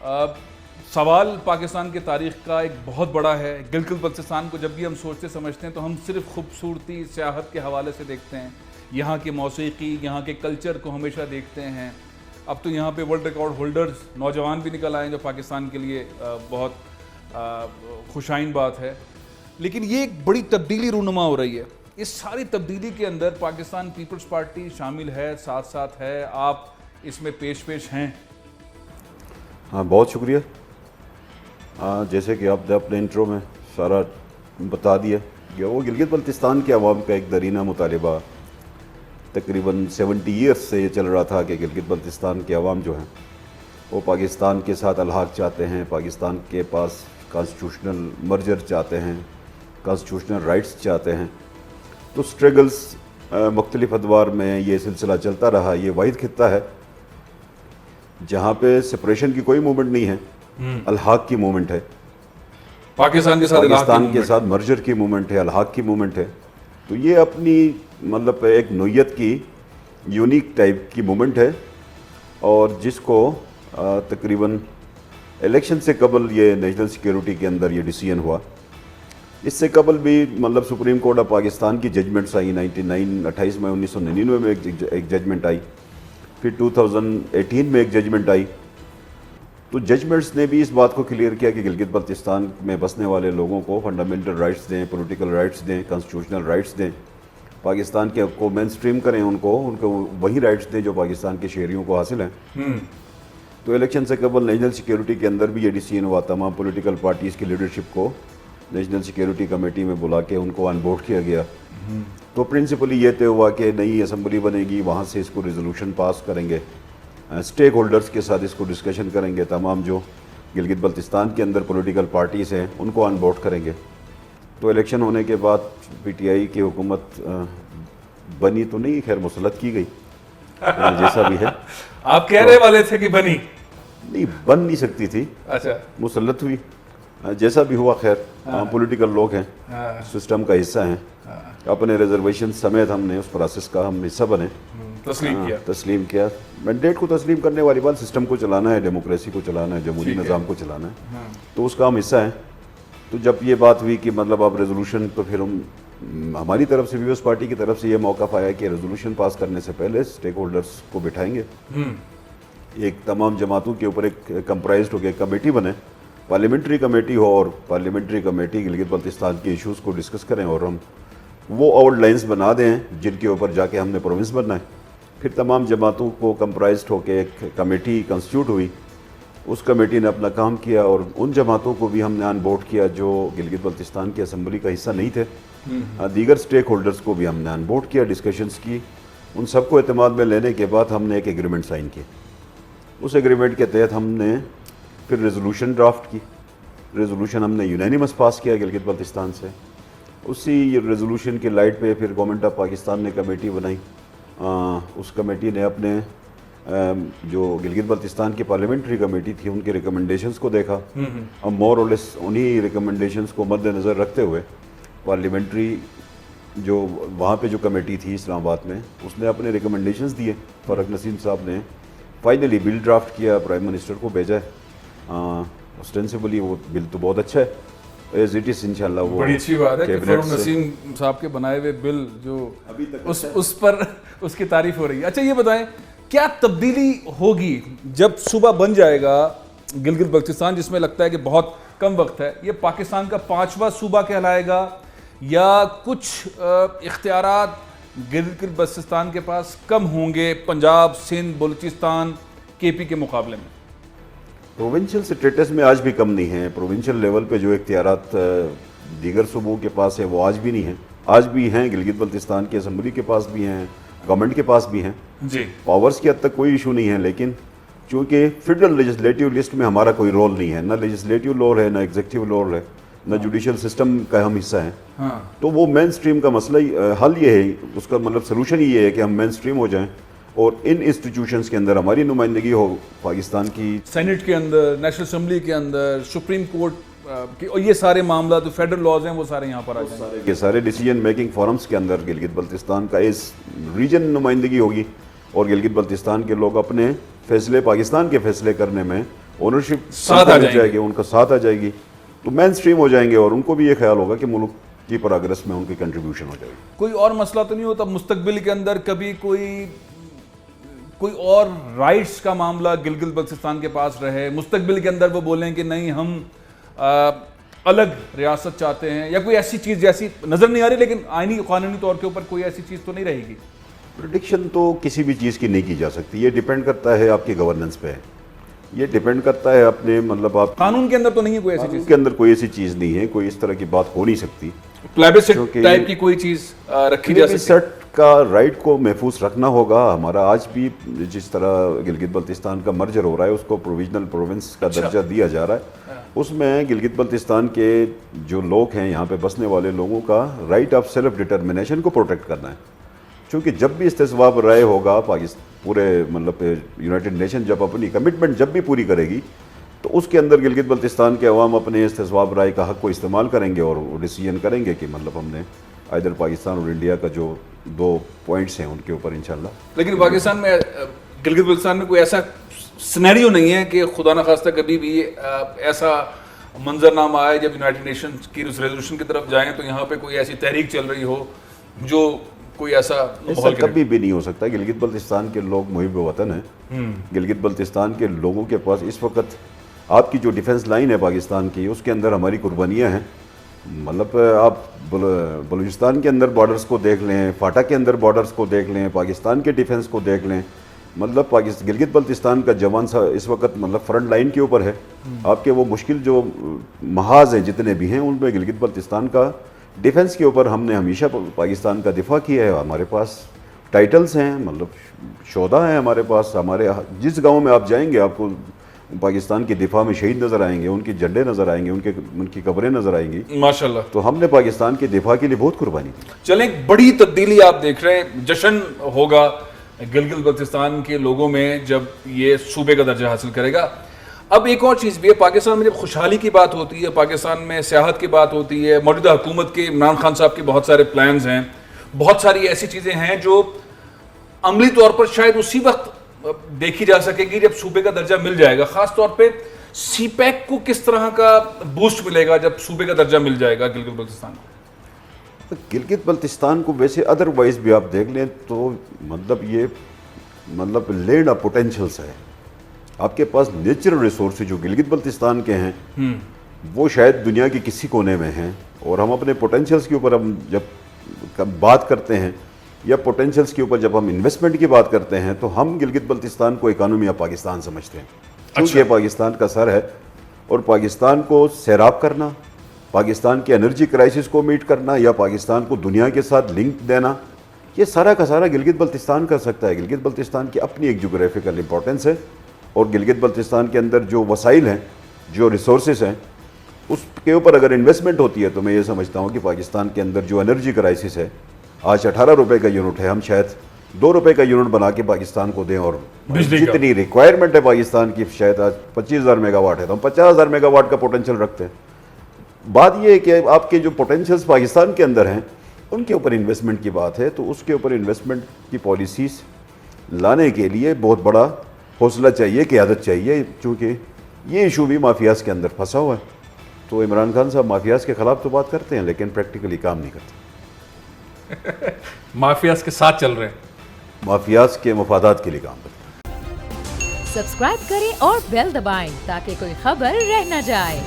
سوال پاکستان کی تاریخ کا ایک بہت بڑا ہے. گلگت بلتستان کو جب بھی ہم سوچتے سمجھتے ہیں تو ہم صرف خوبصورتی سیاحت کے حوالے سے دیکھتے ہیں, یہاں کی موسیقی, یہاں کے کلچر کو ہمیشہ دیکھتے ہیں. اب تو یہاں پہ ورلڈ ریکارڈ ہولڈرز نوجوان بھی نکل آئے جو پاکستان کے لیے بہت خوشائن بات ہے. لیکن یہ ایک بڑی تبدیلی رونما ہو رہی ہے. اس ساری تبدیلی کے اندر پاکستان پیپلز پارٹی شامل ہے, ساتھ ساتھ ہے, آپ اس میں پیش ہیں. ہاں, بہت شکریہ. جیسے کہ آپ نے اپنے انٹرو میں سارا بتا دیا کہ وہ گلگت بلتستان کے عوام کا ایک درینہ مطالبہ تقریباً 70 ایئرس سے یہ چل رہا تھا کہ گلگت بلتستان کے عوام جو ہیں وہ پاکستان کے ساتھ الحاق چاہتے ہیں, پاکستان کے پاس کانسٹیٹیوشنل مرجر چاہتے ہیں, کانسٹیٹیوشنل رائٹس چاہتے ہیں. تو سٹرگلز مختلف ادوار میں یہ سلسلہ چلتا رہا. یہ واحد خطہ ہے جہاں پہ سپریشن کی کوئی موومنٹ نہیں ہے, الحاق کی موومنٹ ہے. پاکستان کے ساتھ مرجر کی موومنٹ ہے, الحاق کی موومنٹ ہے. تو یہ اپنی مطلب ایک نوعیت کی یونیک ٹائپ کی موومنٹ ہے, اور جس کو تقریباً الیکشن سے قبل یہ نیشنل سیکیورٹی کے اندر یہ ڈیسیژن ہوا. اس سے قبل بھی مطلب سپریم کورٹ آف پاکستان کی ججمنٹس آئی 28 مئی 1999 میں ایک ججمنٹ آئی, پھر 2018 میں ایک ججمنٹ آئی. تو ججمنٹس نے بھی اس بات کو کلیئر کیا کہ گلگت بلتستان میں بسنے والے لوگوں کو فنڈامنٹل رائٹس دیں, پولیٹیکل رائٹس دیں, کانسٹیٹیوشنل رائٹس دیں, پاکستان کے کو مین اسٹریم کریں, ان کو وہی رائٹس دیں جو پاکستان کے شہریوں کو حاصل ہیں. تو الیکشن سے قبل نیشنل سیکیورٹی کے اندر بھی یہ ڈیسیژن ہوا, تمام پولیٹیکل پارٹیز کی لیڈرشپ کو نیشنل سیکیورٹی کمیٹی میں بلا کے ان کو آن بورڈ کیا گیا. تو پرنسپلی یہ طے ہوا کہ نئی اسمبلی بنے گی, وہاں سے اس کو ریزولوشن پاس کریں گے, اسٹیک ہولڈرز کے ساتھ اس کو ڈسکشن کریں گے, تمام جو گلگت بلتستان کے اندر پولیٹیکل پارٹیز ہیں ان کو آن بورڈ کریں گے. تو الیکشن ہونے کے بعد پی ٹی آئی کی حکومت بنی تو نہیں, خیر مسلط کی گئی جیسا بھی ہے. آپ کہہ رہے والے تھے کہ بنی نہیں, بن نہیں سکتی تھی, اچھا مسلط ہوئی. جیسا بھی ہوا خیر, ہم پولیٹیکل لوگ ہیں, سسٹم کا حصہ ہیں, اپنے ریزرویشن سمیت ہم نے اس پروسیس کا ہم حصہ بنے, تسلیم کیا. مینڈیٹ کو تسلیم کرنے والی بات, سسٹم کو چلانا ہے, ڈیموکریسی کو چلانا ہے, جمہوری نظام کو چلانا ہے, تو اس کا ہم حصہ ہیں. تو جب یہ بات ہوئی کہ مطلب اب ریزولوشن, تو پھر ہماری طرف سے پیپلز پارٹی کی طرف سے یہ موقف آیا کہ ریزولوشن پاس کرنے سے پہلے اسٹیک ہولڈرز کو بٹھائیں گے, ایک تمام جماعتوں کے اوپر ایک کمپرائزڈ ہو کے کمیٹی بنے, پارلیمنٹری کمیٹی ہو, اور پارلیمنٹری کمیٹی گلگت بلتستان کے ایشوز کو ڈسکس کریں, اور ہم وہ آؤٹ لائنز بنا دیں جن کے اوپر جا کے ہم نے پروونس بننا ہے. پھر تمام جماعتوں کو کمپرائزڈ ہو کے ایک کمیٹی کنسٹیٹیوٹ ہوئی, اس کمیٹی نے اپنا کام کیا, اور ان جماعتوں کو بھی ہم نے آن بورڈ کیا جو گلگت بلتستان کی اسمبلی کا حصہ نہیں تھے. دیگر اسٹیک ہولڈرز کو بھی ہم نے آن بورڈ کیا, ڈسکشنز کی. ان سب کو اعتماد میں لینے کے بعد ہم نے ایک ایگریمنٹ سائن کیا. اس ایگریمنٹ کے تحت ہم نے پھر ریزولوشن ڈرافٹ کی. ریزولوشن ہم نے یونینیمس پاس کیا گلگت بلتستان سے. اسی ریزولوشن کی لائٹ پہ پھر گورنمنٹ آف پاکستان نے کمیٹی بنائی. اس کمیٹی نے اپنے جو گلگت بلتستان کی پارلیمنٹری کمیٹی تھی ان کے ریکمنڈیشنز کو دیکھا. ہم مور اور لیس انہی ریکمنڈیشنز کو مد نظر رکھتے ہوئے پارلیمنٹری جو وہاں پہ جو کمیٹی تھی اسلام آباد میں, اس نے اپنے ریکمنڈیشنز دیے. فرق نسیم صاحب نے فائنلی بل ڈرافٹ کیا, پرائم منسٹر کو بھیجا ہے. اسٹینسبلی وہ بل تو بہت اچھا ہے, ایز اٹ از انشاءاللہ. وہ بڑی اچھی بات ہے کہ فرق نسیم صاحب کے بنائے ہوئے بل جو ابھی تک اس پر اس کی تعریف ہو رہی ہے. اچھا یہ بتائیں, کیا تبدیلی ہوگی جب صوبہ بن جائے گا گلگت بلتستان, جس میں لگتا ہے کہ بہت کم وقت ہے, یہ پاکستان کا 5واں صوبہ کہلائے گا, یا کچھ اختیارات گلگت بلتستان کے پاس کم ہوں گے پنجاب, سندھ, بلوچستان, کے پی کے مقابلے میں؟ پروونشل سٹیٹس میں آج بھی کم نہیں ہیں. پروونشل لیول پہ جو اختیارات دیگر صوبوں کے پاس ہے وہ آج بھی نہیں ہیں. آج بھی ہیں, گلگت بلتستان کی اسمبلی کے پاس بھی ہیں, گورنمنٹ کے پاس بھی ہیں. جی, پاورز کی حد تک کوئی ایشو نہیں ہے, لیکن چونکہ فیڈرل لیجسلیٹو لسٹ میں ہمارا کوئی رول نہیں ہے, نہ لیجسلیٹو رول ہے, نہ ایگزیکٹو رول ہے, نہ جوڈیشل سسٹم کا ہم حصہ ہیں. تو وہ مین اسٹریم کا مسئلہ حل یہ ہے, اس کا مطلب سلوشن یہ ہے کہ ہم مین اسٹریم ہو جائیں اور ان انسٹیٹیوشنز کے اندر ہماری نمائندگی ہو, پاکستان کی سینٹ کے اندر, نیشنل اسمبلی کے اندر, سپریم کورٹ, اور یہ سارے معاملات جو فیڈرل لاز ہیں وہ سارے یہاں پر آ جائیں. یہ سارے ڈیسیجن میکنگ فورمز کے اندر گلگت بلتستان کا اس ریجن نمائندگی ہوگی, اور گلگت بلتستان کے لوگ اپنے فیصلے, پاکستان کے فیصلے کرنے میں اونرشپ ساتھ آ جائے گی, ان کا ساتھ آ جائے گی, تو مین اسٹریم ہو جائیں گے اور ان کو بھی یہ خیال ہوگا کہ ملک کی پروگرس میں ان کی کنٹریبیوشن ہو جائے گی. کوئی اور مسئلہ تو نہیں ہوتا مستقبل کے اندر کبھی کوئی اور رائٹس کا معاملہ گلگت بلتستان کے پاس رہے, مستقبل کے اندر وہ بولیں کہ نہیں ہم الگ ریاست چاہتے ہیں, یا کوئی ایسی چیز جیسی نظر نہیں آ رہی لیکن آئینی قانونی طور کے اوپر کوئی ایسی چیز تو نہیں رہے گی؟ پریڈکشن تو کسی بھی چیز کی نہیں کی جا سکتی, یہ ڈیپینڈ کرتا ہے آپ کی گورننس پہ, یہ ڈیپینڈ کرتا ہے اپنے مطلب آپ قانون کے اندر تو نہیں ہے کوئی ایسی چیز, کے اندر کوئی ایسی چیز نہیں ہے, کوئی اس طرح کی بات ہو نہیں سکتی. پلیبسٹ ٹائپ کی کوئی چیز رکھی جا سکتی ہے؟ کا رائٹ کو محفوظ رکھنا ہوگا. ہمارا آج بھی جس طرح گلگت بلتستان کا مرجر ہو رہا ہے, اس کو پروویژنل پروونس کا درجہ دیا جا رہا ہے, اس میں گلگت بلتستان کے جو لوگ ہیں, یہاں پہ بسنے والے لوگوں کا رائٹ آف سیلف ڈٹرمنیشن کو پروٹیکٹ کرنا ہے. چونکہ جب بھی استصواب رائے ہوگا پورے مطلب یونائٹڈ نیشن جب اپنی کمٹمنٹ جب بھی پوری کرے گی, تو اس کے اندر گلگت بلتستان کے عوام اپنے استصواب رائے کا حق کو استعمال کریں گے اور ڈیسیژن کریں گے کہ مطلب ہم نے ادھر پاکستان اور انڈیا کا جو 2 پوائنٹس ہیں ان کے اوپر انشاءاللہ. لیکن پاکستان میں گلگت بلتستان میں کوئی ایسا سینیریو نہیں ہے کہ خدا نخواستہ کبھی بھی ایسا منظرنامہ آئے جب یونائٹڈ نیشن کی اس ریزولوشن کی طرف جائیں تو یہاں پہ کوئی ایسی تحریک چل رہی ہو جو کوئی ایسا کبھی بھی نہیں ہو سکتا. گلگت بلتستان کے لوگ محب وطن ہیں. گلگت بلتستان کے لوگوں کے پاس اس وقت آپ کی جو ڈیفنس لائن ہے پاکستان کی, اس کے اندر ہماری قربانیاں ہیں. مطلب آپ بلوچستان کے اندر بارڈرز کو دیکھ لیں, فاٹا کے اندر بارڈرز کو دیکھ لیں, پاکستان کے ڈیفنس کو دیکھ لیں, مطلب گلگت بلتستان کا جوان سا اس وقت مطلب فرنٹ لائن کے اوپر ہے. آپ کے وہ مشکل جو محاذ ہیں جتنے بھی ہیں, ان میں گلگت بلتستان کا ڈیفنس کے اوپر ہم نے ہمیشہ پاکستان کا دفاع کیا ہے. ہمارے پاس ٹائٹلز ہیں, مطلب شہداء ہیں ہمارے پاس. ہمارے جس گاؤں میں آپ جائیں گے آپ کو پاکستان کے دفاع میں شہید نظر آئیں گے, ان کے جھنڈے نظر آئیں گے, ان کی قبریں نظر آئیں گی ماشاءاللہ. تو ہم نے پاکستان کے دفاع کے لیے بہت قربانی کی. چلیں ایک بڑی تبدیلی آپ دیکھ رہے ہیں, جشن ہوگا گلگت بلتستان کے لوگوں میں جب یہ صوبے کا درجہ حاصل کرے گا. اب ایک اور چیز بھی ہے, پاکستان میں جب خوشحالی کی بات ہوتی ہے, پاکستان میں سیاحت کی بات ہوتی ہے, موجودہ حکومت کے عمران خان صاحب کے بہت سارے پلانز ہیں, بہت ساری ایسی چیزیں ہیں جو عملی طور پر شاید اسی وقت دیکھی جا سکے گی جب صوبے کا درجہ مل جائے گا. خاص طور پہ سی پیک کو کس طرح کا بوسٹ ملے گا جب صوبے کا درجہ مل جائے گا گلگت بلتستان کو؟ گلگت بلتستان کو ویسے ادر وائز بھی آپ دیکھ لیں تو مطلب یہ مطلب لینڈ آف پوٹینشلس ہے. آپ کے پاس نیچرل ریسورسز جو گلگت بلتستان کے ہیں وہ شاید دنیا کے کسی کونے میں ہیں, اور ہم اپنے پوٹینشلس کے اوپر ہم جب بات کرتے ہیں یا پوٹینشلس کے اوپر جب ہم انویسٹمنٹ کی بات کرتے ہیں تو ہم گلگت بلتستان کو اکانومی آف پاکستان سمجھتے ہیں. چونکہ پاکستان کا سر ہے, اور پاکستان کو سیراب کرنا, پاکستان کے انرجی کرائسس کو میٹ کرنا یا پاکستان کو دنیا کے ساتھ لنک دینا, یہ سارا کا سارا گلگت بلتستان کر سکتا ہے. گلگت بلتستان کی اپنی ایک جغرافیکل امپورٹنس ہے, اور گلگت بلتستان کے اندر جو وسائل ہیں, جو ریسورسز ہیں, اس کے اوپر اگر انویسٹمنٹ ہوتی ہے تو میں یہ سمجھتا ہوں کہ پاکستان کے اندر جو انرجی کرائسس ہے, آج 18 روپے کا یونٹ ہے, ہم شاید 2 روپے کا یونٹ بنا کے پاکستان کو دیں, اور جتنی ریکوائرمنٹ ہے پاکستان کی شاید آج 25,000 میگا واٹ ہے, تو ہم 50,000 میگا واٹ کا پوٹینشیل رکھتے ہیں. بات یہ ہے کہ آپ کے جو پوٹینشیلز پاکستان کے اندر ہیں ان کے اوپر انویسٹمنٹ کی بات ہے, تو اس کے اوپر انویسٹمنٹ کی پالیسیز لانے کے لیے بہت بڑا حوصلہ چاہیے, قیادت چاہیے, چونکہ یہ ایشو بھی مافیاز کے اندر پھنسا ہوا ہے. تو عمران خان صاحب مافیاز کے خلاف تو بات کرتے ہیں لیکن پریکٹیکلی کام نہیں کرتے. مافیاز کے ساتھ چل رہے ہیں, مافیاز کے مفادات کے لیے کام کرتے ہیں. سبسکرائب کریں اور بیل دبائیں تاکہ کوئی خبر رہ نہ جائے.